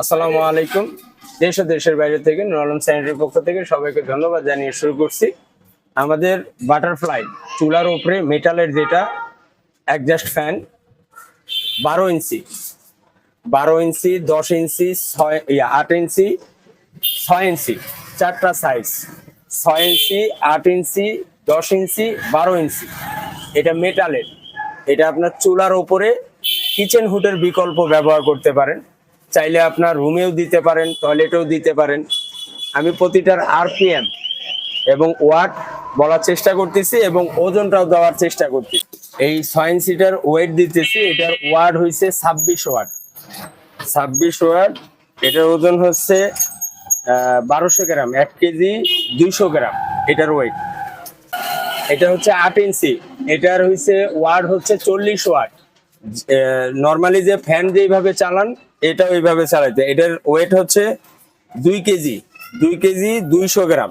আসসালামু আলাইকুম। দেশ ও দেশের বাইরে থেকে নূর আলম স্যানিটারির পক্ষ থেকে সবাইকে ধন্যবাদ জানিয়ে শুরু করছি। আমাদের বাটারফ্লাই চুলার উপরে মেটালের যেটা অ্যাডজাস্ট ফ্যান 12 ইঞ্চি, 12 ইঞ্চি, 10 ইঞ্চি, 8 ইঞ্চি, 6 ইঞ্চি, চারটা সাইজ, 6 ইঞ্চি, 8 ইঞ্চি, 10 ইঞ্চি, 12 ইঞ্চি। এটা মেটালের। এটা আপনার চুলার উপরে কিচেন হুডের বিকল্প ব্যবহার করতে পারেন। চাইলে আপনার রুমেও দিতে পারেন, টয়লেটেও দিতে পারেন। আমি প্রতিটার আরপিএম এবং ওয়াট বলার চেষ্টা করতেছি এবং ওজনটাও দেওয়ার চেষ্টা করতেছি। এই 6 ইঞ্চিটার ওয়েট দিতেছি, এটার ওয়াট হয়েছে 26 ওয়াট। 26 ওয়াট। এটার ওজন হচ্ছে 1200 গ্রাম, 1 কেজি 200 গ্রাম এটার ওয়েট। এটা হচ্ছে 8 ইঞ্চি, এটার হচ্ছে ওয়াট হচ্ছে 40 ওয়াট। নর্মালি যে ফ্যান যেইভাবে চালান এটা ওইভাবে চালাইতে। এটার ওয়েট হচ্ছে 2 কেজি, 2 কেজি 200 গ্রাম।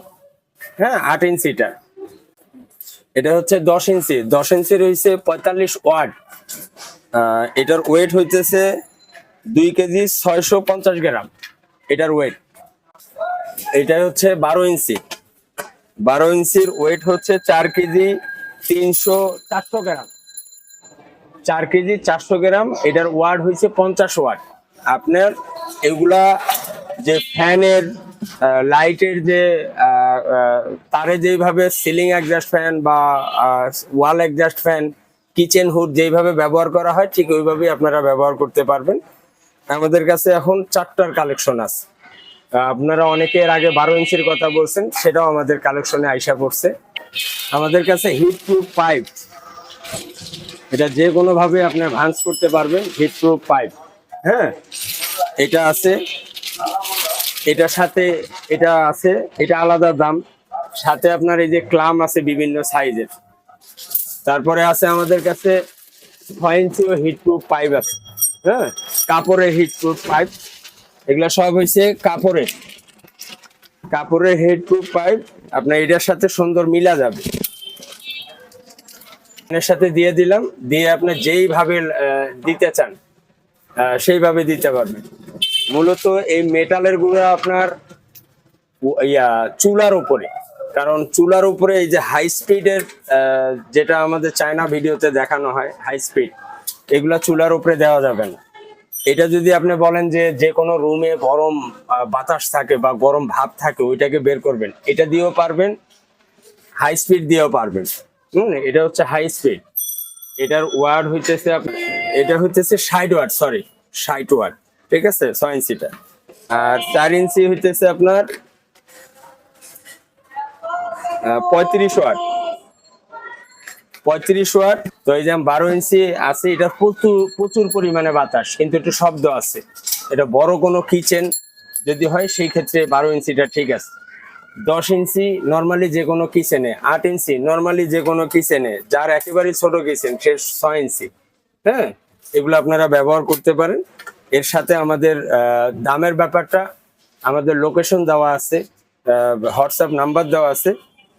হ্যাঁ, 8 ইঞ্চিটা। এটা হচ্ছে 10 ইঞ্চি, 10 ইঞ্চির হয়েছে 45 ওয়াট। এটার ওয়েট হইতেছে 2 কেজি 650 গ্রাম এটার ওয়েট। এটা হচ্ছে 12 ইঞ্চি, 12 ইঞ্চির ওয়েট হচ্ছে 4 কেজি 400 গ্রাম। 4 কেজি 400 গ্রাম। এটার ওয়াট হয়েছে 50 ওয়াট। আপনার এগুলা যে ফ্যানের লাইটের যে তারে যেইভাবে সিলিং অ্যাডজাস্ট ফ্যান বা ওয়াল অ্যাডজাস্ট ফ্যান, কিচেন হুড যেইভাবে ব্যবহার করা হয় ঠিক ওইভাবেই আপনারা ব্যবহার করতে পারবেন। আমাদের কাছে এখন 4টার কালেকশন আছে। আপনারা অনেকে এর আগে 12 ইঞ্চির কথা বলছেন, সেটাও আমাদের কালেকশনে আইসা পড়ছে। আমাদের কাছে হিট প্রুফ পাইপ, এটা যে কোনো ভাবে আপনার ভাঁজ করতে পারবেন। হিট প্রুফ পাইপ, হ্যাঁ, এটা আছে। এটার সাথে এটা আছে, এটা আলাদা দাম। সাথে আপনার এই যে ক্লাম আছে বিভিন্ন সাইজের। তারপরে আছে আমাদের কাছে 6 ইঞ্চি হিট প্রুফ পাইপ আছে। হ্যাঁ, কাপড়ের হিট প্রুফ পাইপ। এগুলা সব হয়েছে কাপড়ের হিট প্রুফ পাইপ। আপনার এটার সাথে সুন্দর মিলা যাবে। এর সাথে দিয়ে দিলাম, দিয়ে আপনি যেইভাবে দিতে চান সেইভাবে দিতে পারবেন। মূলত এই মেটালের গুলো আপনার চুলার উপরে, কারণ চুলার উপরে এই যে হাই স্পিডের যেটা আমাদের চায়না ভিডিওতে দেখানো হয় হাই স্পিড, এগুলা চুলার উপরে দেওয়া যাবে না। এটা যদি আপনি বলেন যে যে কোনো রুমে গরম বাতাস থাকে বা গরম ভাব থাকে ওইটাকে বের করবেন, এটা দিয়েও পারবেন, হাই স্পিড দিয়েও পারবেন। এটা হচ্ছে হাই স্পিড। এটার ওয়াট হইতেছে এটা হইতেছে 60 ওয়াট, সরি 60 ওয়াট। ঠিক আছে, 6 ইঞ্চিটা। আর 4 ইঞ্চি হইতেছে আপনার 35 ওয়াট। 35 ওয়াট। তো এই যে 12 ইঞ্চি আছে, এটা প্রচুর পরিমাণে বাতাস, কিন্তু একটু শব্দ আছে। এটা বড় কোনো কিচেন যদি হয় সেই ক্ষেত্রে 12 ইঞ্চিটা ঠিক আছে। 10 ইঞ্চি নর্মালি যে কোনো কিচেনে, 8 ইঞ্চি নর্মালি যে কোনো কিচেনে, যার একেবারে ছোট কিচেন সে 6 ইঞ্চি। হ্যাঁ, এগুলো আপনারা ব্যবহার করতে পারেন। এর সাথে আমাদের দামের ব্যাপারটা, আমাদের লোকেশন দেওয়া আছে, হোয়াটসঅ্যাপ নাম্বার দেওয়া আছে।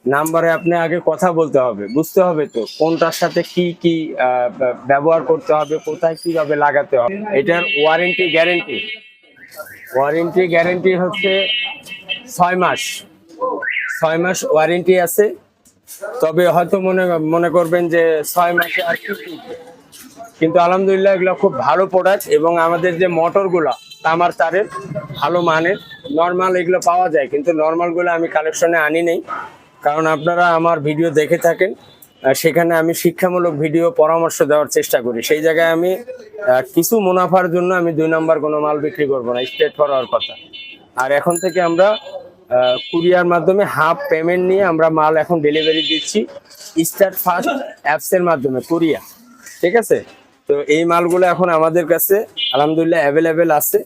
নাম্বারে আপনি আগে কথা বলতে হবে, বুঝতে হবে তো কোনটার সাথে কি কি ব্যবহার করতে হবে, কোথায় কিভাবে লাগাতে হবে। এটার ওয়ারেন্টি গ্যারেন্টি হচ্ছে 6 মাস। 6 মাস ওয়ারেন্টি আছে। তবে হয়তো মনে করবেন যে 6 মাসে আর কি, কিন্তু আলহামদুলিল্লাহ এগুলো খুব ভালো প্রোডাক্ট। এবং আমাদের যে মোটরগুলো তামার তারের ভালো মানের, নর্মাল এগুলো পাওয়া যায়, কিন্তু নর্মালগুলো আমি কালেকশনে আনি নেই, কারণ আপনারা আমার ভিডিও দেখে থাকেন। সেখানে আমি শিক্ষামূলক ভিডিও পরামর্শ দেওয়ার চেষ্টা করি। সেই জায়গায় আমি কিছু মুনাফার জন্য আমি 2 নম্বর কোনো মাল বিক্রি করবো না, স্ট্রেট ফরওয়ার্ড কথা। আর এখন থেকে আমরা কুরিয়ার মাধ্যমে হাফ পেমেন্ট নিয়ে আমরা মাল এখন ডেলিভারি দিচ্ছি স্টার্ট ফার্স্ট অ্যাপসের মাধ্যমে, কুরিয়ার। ঠিক আছে, তো এই মালগুলো এখন আমাদের কাছে আলহামদুলিল্লাহ অ্যাভেলেবেল আছে।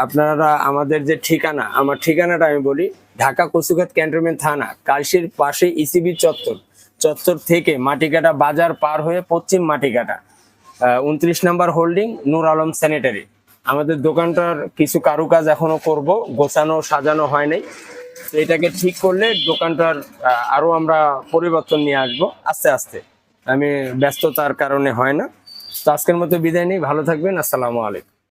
আপনারা আমাদের যে ঠিকানা, আমার ঠিকানাটা আমি বলি, ঢাকা কচুঘাট ক্যান্টনমেন্ট থানা, কালশির পাশে ইসিবি চত্বর থেকে মাটিকাটা বাজার পার হয়ে পশ্চিম মাটিকাটা 29 নম্বর হোল্ডিং, নূর আলম স্যানিটারি। আমাদের দোকানটার কিছু কারুকাজ এখনো করব, গোছানো সাজানো হয় নাই। তো এটাকে ঠিক করলে দোকানটার আরো আমরা পরিবর্তন নিয়ে আসবো আস্তে আস্তে। আমি ব্যস্ততার কারণে হয় না। তো আজকের মতো বিদায় নেই, ভালো থাকবেন। আসসালামু আলাইকুম।